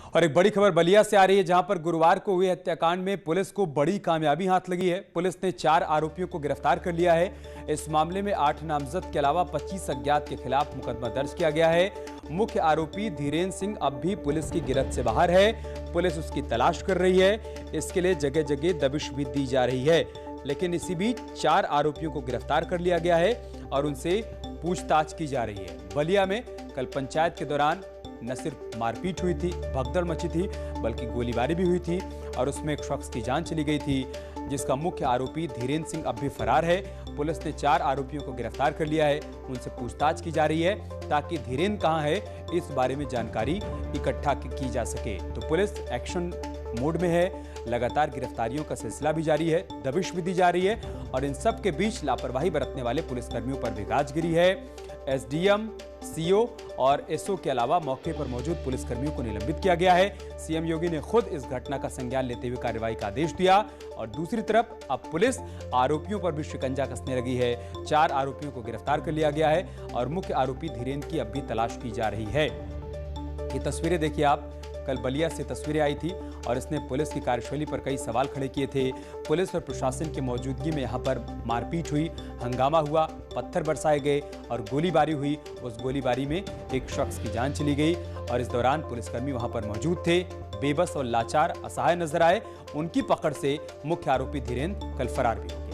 और एक बड़ी खबर बलिया से आ रही है, जहां पर गुरुवार को हुए हत्याकांड में पुलिस को बड़ी कामयाबी हाथ लगी है। पुलिस ने 4 आरोपियों को गिरफ्तार कर लिया है। इस मामले में 8 नामजद के अलावा 25 अज्ञात के खिलाफ मुकदमा दर्ज किया गया है। मुख्य आरोपी धीरेन्द्र सिंह अब भी पुलिस की गिरफ्त से बाहर है। पुलिस उसकी तलाश कर रही है। इसके लिए जगह जगह दबिश भी दी जा रही है। लेकिन इसी बीच 4 आरोपियों को गिरफ्तार कर लिया गया है और उनसे पूछताछ की जा रही है। बलिया में कल पंचायत के दौरान न सिर्फ मारपीट हुई थी, भगदड़ मची थी, बल्कि गोलीबारी भी हुई थी और उसमें एक शख्स की जान चली गई थी, जिसका मुख्य आरोपी धीरेन्द्र सिंह अब भी फरार है। पुलिस ने 4 आरोपियों को गिरफ्तार कर लिया है। उनसे पूछताछ की जा रही है ताकि धीरेन्द्र कहां है, इस बारे में जानकारी इकट्ठा की जा सके। तो पुलिस एक्शन मोड में है। लगातार गिरफ्तारियों का सिलसिला भी जारी है, दबिश भी दी जा रही है और इन सब के बीच लापरवाही बरतने वाले पुलिसकर्मियों पर भी गाज गिरी है। एसडीएम, सीओ और एसओ के अलावा मौके पर मौजूद पुलिसकर्मियों को निलंबित किया गया है। सीएम योगी ने खुद इस घटना का संज्ञान लेते हुए कार्रवाई का आदेश दिया और दूसरी तरफ अब पुलिस आरोपियों पर भी शिकंजा कसने लगी है। 4 आरोपियों को गिरफ्तार कर लिया गया है और मुख्य आरोपी धीरेन्द्र की अब भी तलाश की जा रही है। ये तस्वीरें देखिए आप, कल बलिया से तस्वीरें आई थी और इसने पुलिस की कार्यशैली पर कई सवाल खड़े किए थे। पुलिस और प्रशासन की मौजूदगी में यहाँ पर मारपीट हुई, हंगामा हुआ, पत्थर बरसाए गए और गोलीबारी हुई। उस गोलीबारी में एक शख्स की जान चली गई और इस दौरान पुलिसकर्मी वहां पर मौजूद थे, बेबस और लाचार, असहाय नजर आए। उनकी पकड़ से मुख्य आरोपी धीरेन्द्र कल फरार भी हो गया।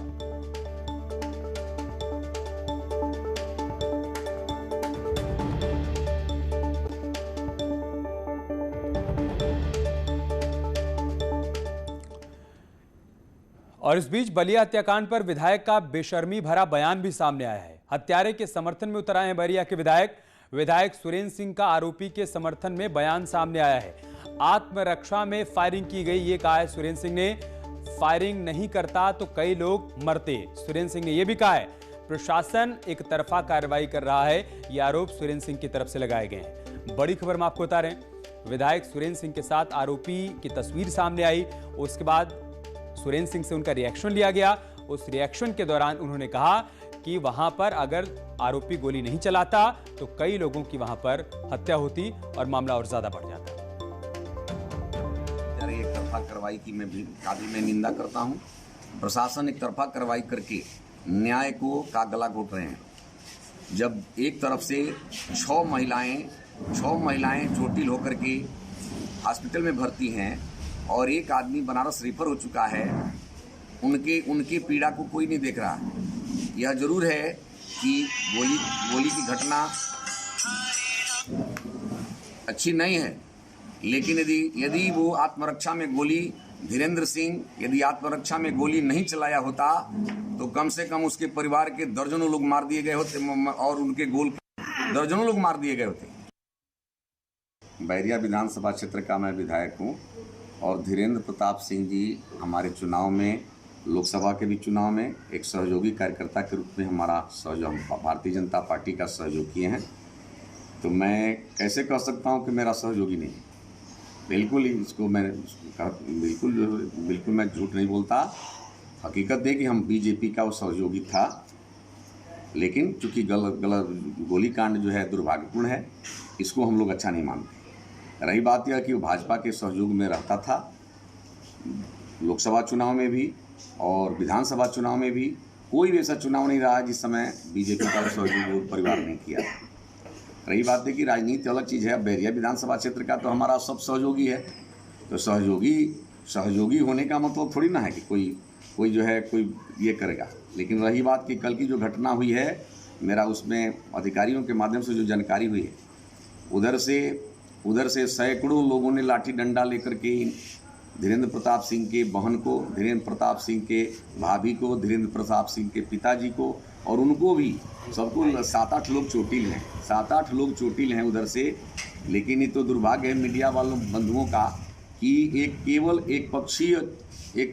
और इस बीच बलिया हत्याकांड पर विधायक का बेशर्मी भरा बयान भी सामने आया है। हत्यारे के समर्थन में उतर आए हैं बलिया के विधायक सुरेंद्र सिंह का आरोपी के समर्थन में बयान सामने आया है। आत्मरक्षा में फायरिंग की गई, ये कहा है सुरेंद्र सिंह ने। फायरिंग नहीं करता तो कई लोग मरते। सुरेंद्र सिंह ने यह भी कहा है प्रशासन एक तरफा कार्रवाई कर रहा है। ये आरोप सुरेंद्र सिंह की तरफ से लगाए गए हैं। बड़ी खबर हम आपको बता रहे हैं, विधायक सुरेंद्र सिंह के साथ आरोपी की तस्वीर सामने आई। उसके बाद सुरेंद्र सिंह से उनका रिएक्शन लिया गया। उस रिएक्शन के दौरान उन्होंने कहा कि वहां पर अगर आरोपी गोली नहीं चलाता तो कई लोगों की वहां पर हत्या होती और मामला और ज्यादा बढ़ जाता। एक तरफा कार्रवाई की मैं निंदा करता हूं। प्रशासन एक तरफा कार्रवाई करके न्याय को का गला घोट रहे हैं। जब एक तरफ से 6 महिलाएं चोटिल होकर के हॉस्पिटल में भर्ती हैं और एक आदमी बनारस रेफर हो चुका है, उनकी पीड़ा को कोई नहीं देख रहा। यह जरूर है कि गोली की घटना अच्छी नहीं है, लेकिन यदि वो आत्मरक्षा में गोली, धीरेन्द्र सिंह यदि आत्मरक्षा में गोली नहीं चलाया होता तो कम से कम उसके परिवार के दर्जनों लोग मार दिए गए होते और उनके गोल दर्जनों लोग मार दिए गए होते। बैरिया विधानसभा क्षेत्र का मैं विधायक हूँ और धीरेन्द्र प्रताप सिंह जी हमारे चुनाव में, लोकसभा के भी चुनाव में एक सहयोगी कार्यकर्ता के रूप में हमारा सहयोग, भारतीय जनता पार्टी का सहयोग किए हैं। तो मैं कैसे कह सकता हूं कि मेरा सहयोगी नहीं है? बिल्कुल ही इसको मैं बिल्कुल मैं झूठ नहीं बोलता। हकीकत है कि हम बीजेपी का वो सहयोगी था, लेकिन चूँकि गलत गोलीकांड जो है दुर्भाग्यपूर्ण है, इसको हम लोग अच्छा नहीं मानते। रही बात यह कि वो भाजपा के सहयोग में रहता था, लोकसभा चुनाव में भी और विधानसभा चुनाव में भी। कोई भी ऐसा चुनाव नहीं रहा जिस समय बीजेपी का सहयोग परिवार ने किया। रही बात है कि राजनीति अलग चीज़ है। बैरिया विधानसभा क्षेत्र का तो हमारा सब सहयोगी है, तो सहयोगी होने का मतलब थोड़ी ना है कि कोई जो है कोई ये करेगा। लेकिन रही बात कि कल की जो घटना हुई है, मेरा उसमें अधिकारियों के माध्यम से जो जानकारी हुई है, उधर से सैकड़ों लोगों ने लाठी डंडा लेकर के धीरेन्द्र प्रताप सिंह के बहन को, धीरेन्द्र प्रताप सिंह के भाभी को, धीरेन्द्र प्रताप सिंह के पिताजी को और उनको भी सबको 7-8 लोग चोटिल हैं। 7-8 लोग चोटिल हैं उधर से। लेकिन ये तो दुर्भाग्य है मीडिया वालों बंधुओं का कि केवल एक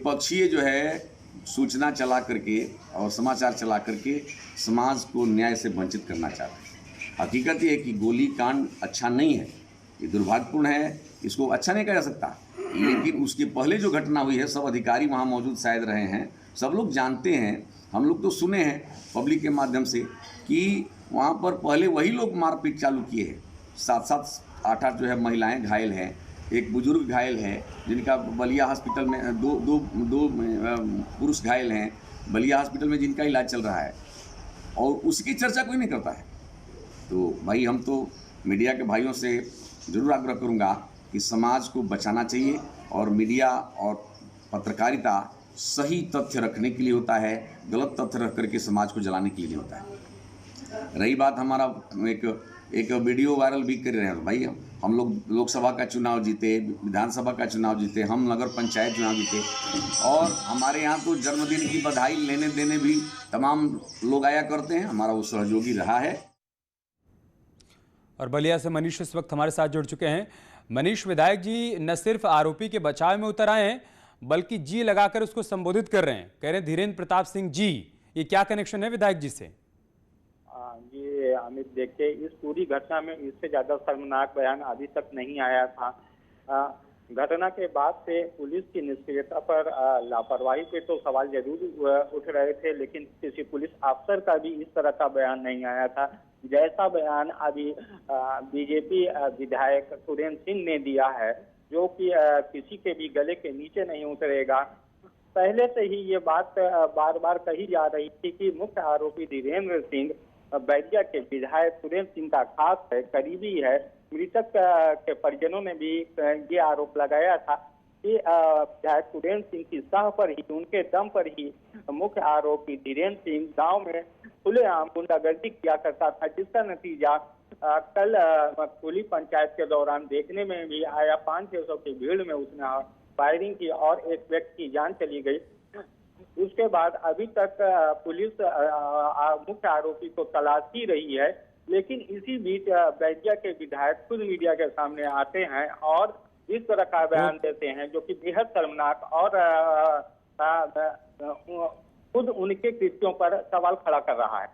पक्षीय जो है सूचना चला करके और समाचार चला करके समाज को न्याय से वंचित करना चाहते हैं। हकीकत ये है कि गोली कांड अच्छा नहीं है, ये दुर्भाग्यपूर्ण है, इसको अच्छा नहीं कहा जा सकता। लेकिन उसके पहले जो घटना हुई है, सब अधिकारी वहाँ मौजूद शायद रहे हैं, सब लोग जानते हैं, हम लोग तो सुने हैं पब्लिक के माध्यम से कि वहाँ पर पहले वही लोग मारपीट चालू किए हैं। 7-7, 8-8 जो है महिलाएं घायल हैं एक बुजुर्ग घायल है जिनका बलिया हॉस्पिटल में दो पुरुष घायल हैं बलिया हॉस्पिटल में जिनका इलाज चल रहा है और उसकी चर्चा कोई नहीं करता है। तो भाई हम तो मीडिया के भाइयों से ज़रूर आग्रह करूँगा कि समाज को बचाना चाहिए और मीडिया और पत्रकारिता सही तथ्य रखने के लिए होता है, गलत तथ्य रख करके समाज को जलाने के लिए नहीं होता है। रही बात हमारा एक वीडियो वायरल भी कर रहे हैं भाई, हम लोग लोकसभा का चुनाव जीते, विधानसभा का चुनाव जीते, हम नगर पंचायत चुनाव जीते और हमारे यहाँ तो जन्मदिन की बधाई लेने देने भी तमाम लोग आया करते हैं, हमारा वो सहयोगी रहा है। और बलिया से मनीष इस वक्त हमारे साथ जुड़ चुके हैं। मनीष, विधायक जी न सिर्फ आरोपी के बचाव में उतर आए हैं बल्कि जी लगाकर उसको संबोधित कर रहे हैं, कह रहे हैं धीरेन्द्र प्रताप सिंह जी। ये क्या कनेक्शन है विधायक जी से? ये अमित, देखिए इस पूरी घटना में इससे ज्यादा शर्मनाक बयान अभी तक नहीं आया था। घटना के बाद से पुलिस की निष्क्रियता पर, लापरवाही पे तो सवाल जरूर उठ रहे थे, लेकिन किसी पुलिस अफसर का भी इस तरह का बयान नहीं आया था जैसा बयान अभी बीजेपी विधायक सुरेंद्र सिंह ने दिया है, जो कि किसी के भी गले के नीचे नहीं उतरेगा। पहले से ही ये बात बार बार कही जा रही थी कि मुख्य आरोपी धीरेन्द्र सिंह बैरिया के विधायक सुरेंद्र सिंह का खास है, करीबी है। मृतक के परिजनों ने भी ये आरोप लगाया था कि विधायक सुरेंद्र सिंह की सह पर ही, उनके दम पर ही मुख्य आरोपी धीरेन्द्र सिंह गांव में खुलेआम गुंडागर्दी किया करता था, जिसका नतीजा कल खुली पंचायत के दौरान देखने में भी आया। 500-600 की भीड़ में उसने फायरिंग की और एक व्यक्ति की जान चली गई। उसके बाद अभी तक पुलिस मुख्य आरोपी को तलाश ही रही है, लेकिन इसी बीच बैरिया के विधायक खुद मीडिया के सामने आते हैं और इस तरह का बयान देते हैं जो कि बेहद शर्मनाक और खुद उनके कृत्यों पर सवाल खड़ा कर रहा है।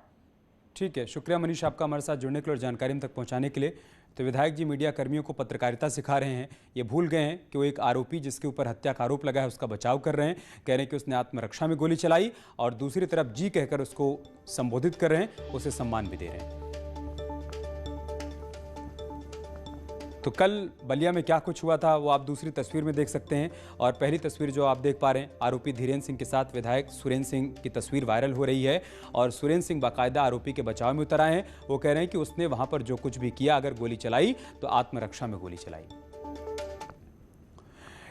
ठीक है, शुक्रिया मनीष आपका हमारे साथ जुड़ने के लिए और जानकारी हम तक पहुंचाने के लिए। तो विधायक जी मीडिया कर्मियों को पत्रकारिता सिखा रहे हैं, ये भूल गए हैं कि वो एक आरोपी जिसके ऊपर हत्या का आरोप लगा है उसका बचाव कर रहे हैं, कह रहे हैं कि उसने आत्मरक्षा में गोली चलाई और दूसरी तरफ जी कहकर उसको संबोधित कर रहे हैं, उसे सम्मान भी दे रहे हैं। तो कल बलिया में क्या कुछ हुआ था वो आप दूसरी तस्वीर में देख सकते हैं और पहली तस्वीर जो आप देख पा रहे हैं, आरोपी धीरेन्द्र सिंह के साथ विधायक सुरेंद्र सिंह की तस्वीर वायरल हो रही है और सुरेंद्र सिंह बाकायदा आरोपी के बचाव में उतर आए हैं। वो कह रहे हैं कि उसने वहां पर जो कुछ भी किया, अगर गोली चलाई तो आत्मरक्षा में गोली चलाई।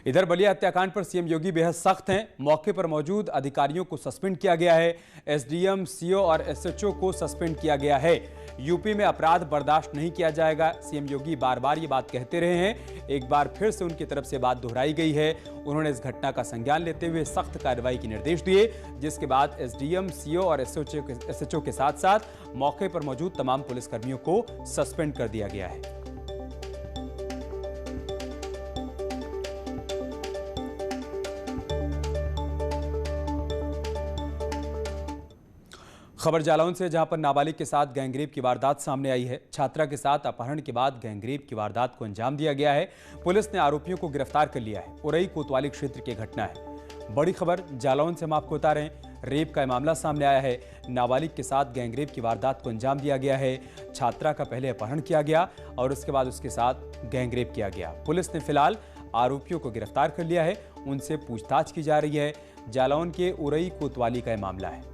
इधर बलिया हत्याकांड पर सीएम योगी बेहद सख्त हैं, मौके पर मौजूद अधिकारियों को सस्पेंड किया गया है, एसडीएम, सीओ और एसएचओ को सस्पेंड किया गया है। यूपी में अपराध बर्दाश्त नहीं किया जाएगा, सीएम योगी बार बार ये बात कहते रहे हैं, एक बार फिर से उनकी तरफ से बात दोहराई गई है। उन्होंने इस घटना का संज्ञान लेते हुए सख्त कार्रवाई के निर्देश दिए, जिसके बाद एसडीएम, सीओ और एसएचओ के साथ साथ मौके पर मौजूद तमाम पुलिसकर्मियों को सस्पेंड कर दिया गया है। खबर जालौन से, जहां पर नाबालिग के साथ गैंगरेप की वारदात सामने आई है। छात्रा के साथ अपहरण के बाद गैंगरेप की वारदात को अंजाम दिया गया है। पुलिस ने आरोपियों को गिरफ्तार कर लिया है। उरई कोतवाली क्षेत्र की घटना है। बड़ी खबर जालौन से हम आपको बता रहे हैं, रेप का मामला सामने आया है। नाबालिग के साथ गैंगरेप की वारदात को अंजाम दिया गया है। छात्रा का पहले अपहरण किया गया और उसके बाद उसके साथ गैंगरेप किया गया। पुलिस ने फिलहाल आरोपियों को गिरफ्तार कर लिया है, उनसे पूछताछ की जा रही है। जालौन के उरई कोतवाली का यह मामला है।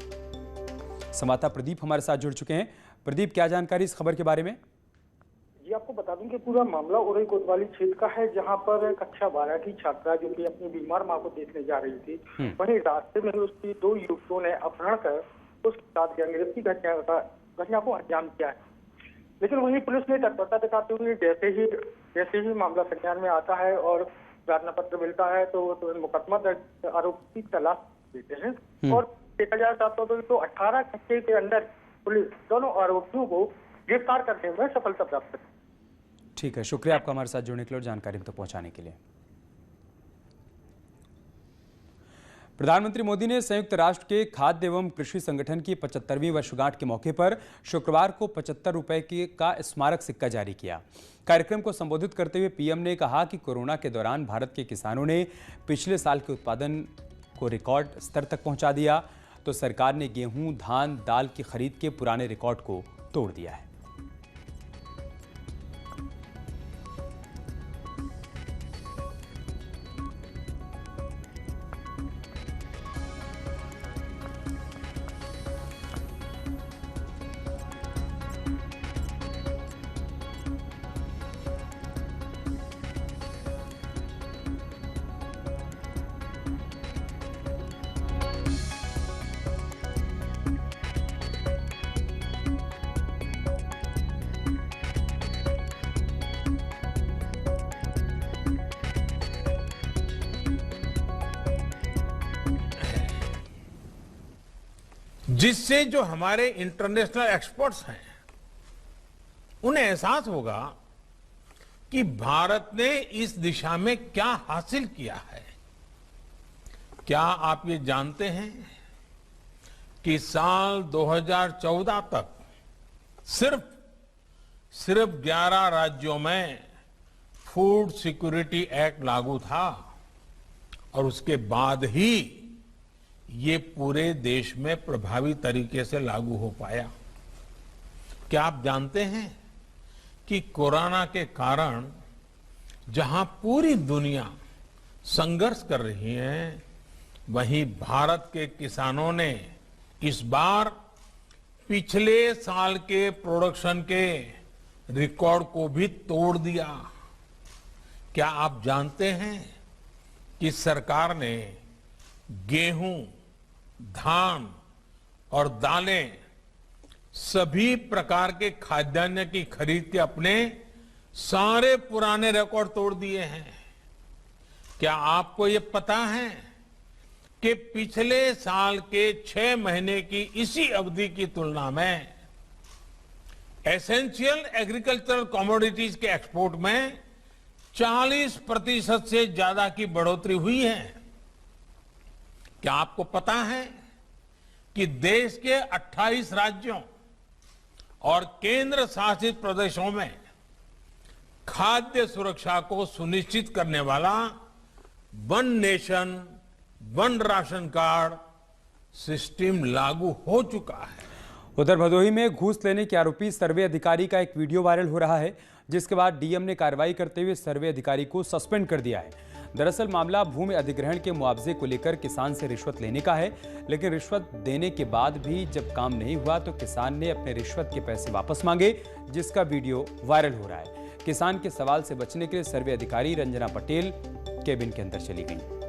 संवाददाता प्रदीप हमारे साथ जुड़ चुके हैं। प्रदीप, क्या जानकारी इस खबर के बारे में? जी, आपको बता दूं कि पूरा मामला उरई कोतवाली क्षेत्र का है, जहां पर कक्षा 12 की छात्रा जो कि अपनी बीमार मां को देखने जा रही थी, वहीं रास्ते में ही उसकी 2 युवकों ने अपहरण कर उसके साथ गैंगरेप की घटना को अंजाम दिया है। लेकिन वहीं पुलिस ने तत्परता दिखाते हुए जैसे ही मामला संज्ञान में आता है और प्रार्थना पत्र मिलता है तो मुकदमा दर्ज आरोपी की तलाश देते हैं और देखा जाए तो 18 घंटे के अंदर पुलिस दोनों आरोपियों को गिरफ्तार करने में सफलता प्राप्त की। ठीक है, शुक्रिया आपका हमारे साथ जुड़ने के लिए और जानकारी तक पहुंचाने के लिए। प्रधानमंत्री मोदी ने संयुक्त राष्ट्र के खाद्य एवं कृषि संगठन की 75वीं वर्षगांठ के मौके पर शुक्रवार को 75 रुपए का स्मारक सिक्का जारी किया। कार्यक्रम को संबोधित करते हुए पीएम ने कहा कि कोरोना के दौरान भारत के किसानों ने पिछले साल के उत्पादन को रिकॉर्ड स्तर तक पहुंचा दिया, तो सरकार ने गेहूं, धान, दाल की खरीद के पुराने रिकॉर्ड को तोड़ दिया है। जिससे जो हमारे इंटरनेशनल एक्सपर्ट्स हैं उन्हें एहसास होगा कि भारत ने इस दिशा में क्या हासिल किया है। क्या आप ये जानते हैं कि साल 2014 तक सिर्फ 11 राज्यों में फूड सिक्योरिटी एक्ट लागू था और उसके बाद ही ये पूरे देश में प्रभावी तरीके से लागू हो पाया। क्या आप जानते हैं कि कोरोना के कारण जहां पूरी दुनिया संघर्ष कर रही है, वहीं भारत के किसानों ने इस बार पिछले साल के प्रोडक्शन के रिकॉर्ड को भी तोड़ दिया। क्या आप जानते हैं कि सरकार ने गेहूं, धान और दालें सभी प्रकार के खाद्यान्न की खरीद के अपने सारे पुराने रिकॉर्ड तोड़ दिए हैं। क्या आपको ये पता है कि पिछले साल के 6 महीने की इसी अवधि की तुलना में एसेंशियल एग्रीकल्चरल कमोडिटीज के एक्सपोर्ट में 40% से ज्यादा की बढ़ोतरी हुई है। क्या आपको पता है कि देश के 28 राज्यों और केंद्र शासित प्रदेशों में खाद्य सुरक्षा को सुनिश्चित करने वाला one nation one ration card system लागू हो चुका है। उधर भदोही में घूस लेने के आरोपी सर्वे अधिकारी का एक वीडियो वायरल हो रहा है, जिसके बाद डीएम ने कार्रवाई करते हुए सर्वे अधिकारी को सस्पेंड कर दिया है। दरअसल मामला भूमि अधिग्रहण के मुआवजे को लेकर किसान से रिश्वत लेने का है, लेकिन रिश्वत देने के बाद भी जब काम नहीं हुआ तो किसान ने अपने रिश्वत के पैसे वापस मांगे, जिसका वीडियो वायरल हो रहा है। किसान के सवाल से बचने के लिए सर्वे अधिकारी रंजना पटेल केबिन के अंदर चली गई।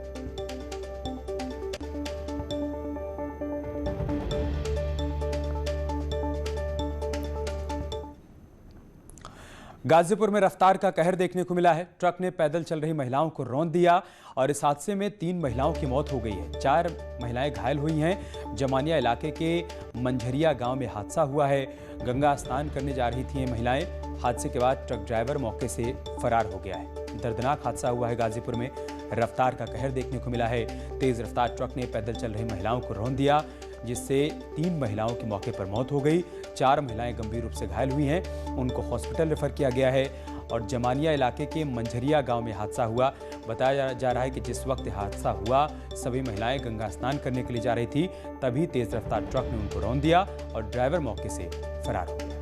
गाजीपुर में रफ्तार का कहर देखने को मिला है। ट्रक ने पैदल चल रही महिलाओं को रौंद दिया और इस हादसे में 3 महिलाओं की मौत हो गई है। 4 महिलाएं घायल हुई हैं। जमानिया इलाके के मंझरिया गांव में हादसा हुआ है। गंगा स्नान करने जा रही थी ये महिलाएं। हादसे के बाद ट्रक ड्राइवर मौके से फरार हो गया है। दर्दनाक हादसा हुआ है गाजीपुर में। रफ्तार का कहर देखने को मिला है। तेज रफ्तार ट्रक ने पैदल चल रही महिलाओं को रौंद दिया, जिससे 3 महिलाओं की मौके पर मौत हो गई। 4 महिलाएं गंभीर रूप से घायल हुई हैं। उनको हॉस्पिटल रेफर किया गया है। और जमानिया इलाके के मंझरिया गांव में हादसा हुआ। बताया जा रहा है कि जिस वक्त हादसा हुआ सभी महिलाएं गंगा स्नान करने के लिए जा रही थी, तभी तेज रफ्तार ट्रक ने उनको रौंद दिया और ड्राइवर मौके से फरार हो गया।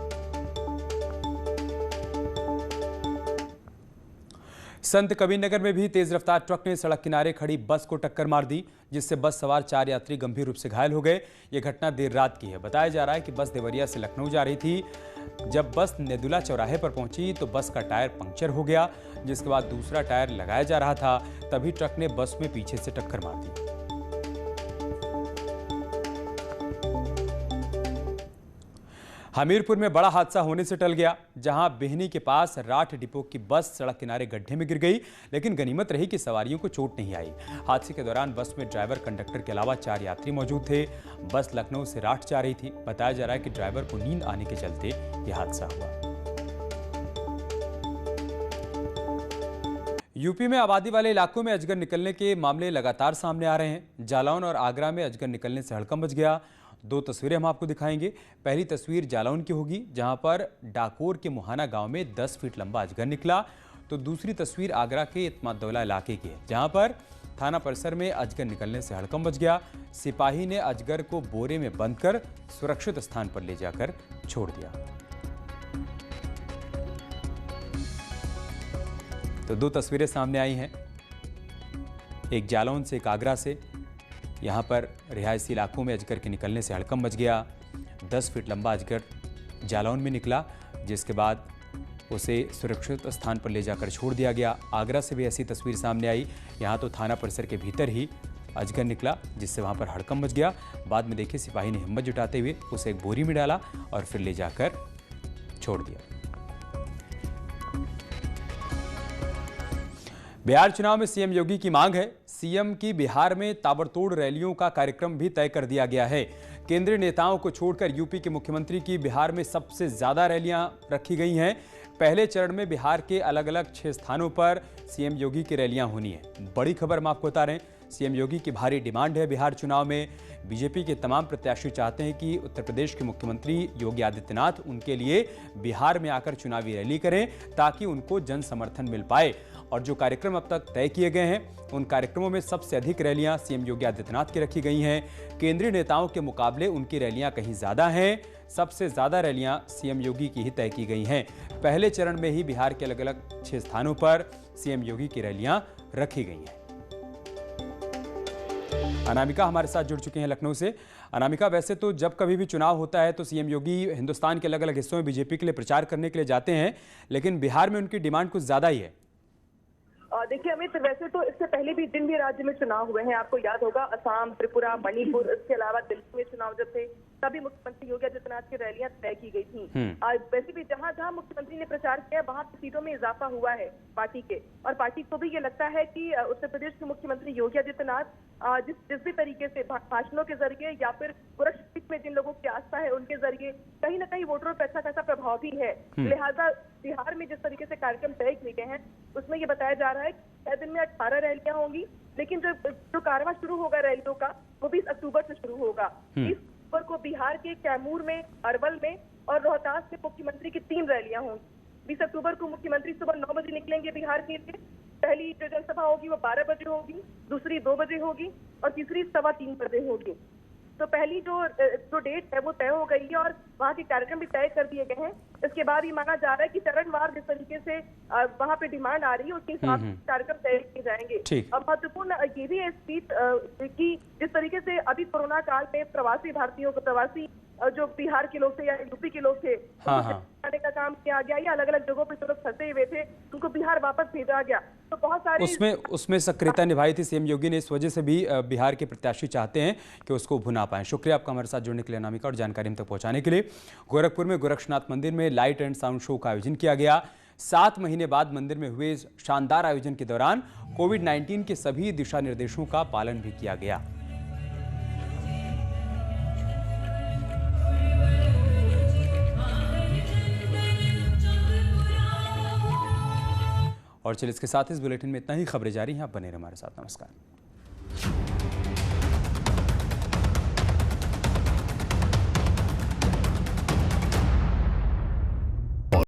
संत कबीरनगर में भी तेज रफ्तार ट्रक ने सड़क किनारे खड़ी बस को टक्कर मार दी, जिससे बस सवार 4 यात्री गंभीर रूप से घायल हो गए। ये घटना देर रात की है। बताया जा रहा है कि बस देवरिया से लखनऊ जा रही थी। जब बस नेदुला चौराहे पर पहुंची तो बस का टायर पंक्चर हो गया, जिसके बाद दूसरा टायर लगाया जा रहा था, तभी ट्रक ने बस में पीछे से टक्कर मार दी। हमीरपुर में बड़ा हादसा होने से टल गया, जहां बिहनी के पास राठ डिपो की बस सड़क किनारे गड्ढे में गिर गई, लेकिन गनीमत रही कि सवारियों को चोट नहीं आई। हादसे के दौरान बस में ड्राइवर, कंडक्टर के अलावा 4 यात्री मौजूद थे। बस लखनऊ से राठ जा रही थी। बताया जा रहा है कि ड्राइवर को नींद आने के चलते यह हादसा हुआ। यूपी में आबादी वाले इलाकों में अजगर निकलने के मामले लगातार सामने आ रहे हैं। जालौन और आगरा में अजगर निकलने से हड़कंप मच गया। 2 तस्वीरें हम आपको दिखाएंगे। पहली तस्वीर जालौन की होगी, जहां पर डाकोर के मुहाना गांव में 10 फीट लंबा अजगर निकला। तो दूसरी तस्वीर आगरा के इत्मादौला इलाके की है, जहां पर थाना परिसर में अजगर निकलने से हड़कंप मच गया। सिपाही ने अजगर को बोरे में बंद कर सुरक्षित स्थान पर ले जाकर छोड़ दिया। तो 2 तस्वीरें सामने आई हैं, एक जालौन से, एक आगरा से। यहाँ पर रिहायशी इलाकों में अजगर के निकलने से हड़कंप मच गया। 10 फीट लंबा अजगर जालौन में निकला, जिसके बाद उसे सुरक्षित स्थान पर ले जाकर छोड़ दिया गया। आगरा से भी ऐसी तस्वीर सामने आई। यहाँ तो थाना परिसर के भीतर ही अजगर निकला, जिससे वहाँ पर हड़कंप मच गया। बाद में देखिए सिपाही ने हिम्मत जुटाते हुए उसे एक बोरी में डाला और फिर ले जाकर छोड़ दिया। बिहार चुनाव में सीएम योगी की मांग है। सीएम की बिहार में ताबड़तोड़ रैलियों का कार्यक्रम भी तय कर दिया गया है। केंद्रीय नेताओं को छोड़कर यूपी के मुख्यमंत्री की बिहार में सबसे ज्यादा रैलियां रखी गई हैं। पहले चरण में बिहार के अलग अलग 6 स्थानों पर सीएम योगी की रैलियां होनी है। बड़ी खबर हम आपको बता रहे हैं, सीएम योगी की भारी डिमांड है बिहार चुनाव में। बीजेपी के तमाम प्रत्याशी चाहते हैं कि उत्तर प्रदेश के मुख्यमंत्री योगी आदित्यनाथ उनके लिए बिहार में आकर चुनावी रैली करें ताकि उनको जन समर्थन मिल पाए। और जो कार्यक्रम अब तक तय किए गए हैं उन कार्यक्रमों में सबसे अधिक रैलियां सीएम योगी आदित्यनाथ की रखी गई हैं। केंद्रीय नेताओं के मुकाबले उनकी रैलियां कहीं ज्यादा हैं। सबसे ज्यादा रैलियां सीएम योगी की ही तय की गई हैं। पहले चरण में ही बिहार के अलग अलग 6 स्थानों पर सीएम योगी की रैलियां रखी गई हैं। अनामिका हमारे साथ जुड़ चुके हैं लखनऊ से। अनामिका, वैसे तो जब कभी भी चुनाव होता है तो सीएम योगी हिंदुस्तान के अलग अलग हिस्सों में बीजेपी के लिए प्रचार करने के लिए जाते हैं, लेकिन बिहार में उनकी डिमांड कुछ ज्यादा ही है। देखिए अमित, वैसे तो इससे पहले भी जिन भी राज्य में चुनाव हुए हैं, आपको याद होगा असम, त्रिपुरा, मणिपुर, इसके अलावा दिल्ली में चुनाव जब थे तभी मुख्यमंत्री योगी आदित्यनाथ की रैलियां तय की गई थी। वैसे भी जहां जहां मुख्यमंत्री ने प्रचार किया वहां सीटों में इजाफा हुआ है पार्टी के, और पार्टी को भी ये लगता है कि उत्तर प्रदेश के मुख्यमंत्री योगी आदित्यनाथ जिस भी तरीके से भाषणों के जरिए या फिर गोरखपुर में जिन लोगों की आस्था है उनके जरिए कहीं ना कहीं वोटरों पर अच्छा खासा प्रभाव भी है। लिहाजा बिहार में जिस तरीके से कार्यक्रम तय किए गए हैं उसमें ये बताया जा रहा है कि दिन में 18 रैलियां होंगी, लेकिन जो कारवां शुरू होगा रैलियों का वो 20 अक्टूबर से शुरू होगा। 20 अक्टूबर को बिहार के कैमूर में, अरवल में और रोहतास में मुख्यमंत्री की 3 रैलियां होंगी। 20 अक्टूबर को मुख्यमंत्री सुबह 9 बजे निकलेंगे बिहार के लिए। पहली जो जनसभा होगी वो 12 बजे होगी, दूसरी 2 बजे होगी और तीसरी 3:15 बजे होगी। तो पहली जो डेट है वो तय हो गई है और वहाँ के कार्यक्रम भी तय कर दिए गए हैं। इसके बाद ये माना जा रहा है कि चरणवार जिस तरीके से वहाँ पे डिमांड आ रही है उसके हिसाब से कार्यक्रम तय किए जाएंगे। अब महत्वपूर्ण ये भी है स्पीच की जिस तरीके से अभी कोरोना काल में प्रवासी भारतीयों को, प्रवासी जो बिहार के लोग थे या यूपी के लोग थे, आने का काम किया गया या अलग अलग जगहों पे जो लोग फंसे हुए थे उनको बिहार वापस भेजा गया। तो बहुत सारे उसमें सक्रियता निभाई थी सीएम योगी ने। इस वजह से भी बिहार के प्रत्याशी चाहते हैं कि उसको भुना पाएं। शुक्रिया आपका हमारे साथ जुड़ने के लिए अनामिका और जानकारी हम तक पहुंचाने के लिए। गोरखपुर में गोरक्षनाथ मंदिर में लाइट एंड साउंड शो का आयोजन किया गया। 7 महीने बाद मंदिर में हुए शानदार आयोजन के दौरान कोविड-19 के सभी दिशा निर्देशों का पालन भी किया गया। और चलिए इसके साथ इस बुलेटिन में इतना ही। खबरें जारी हैं, आप बने रहिए हमारे साथ। नमस्कार।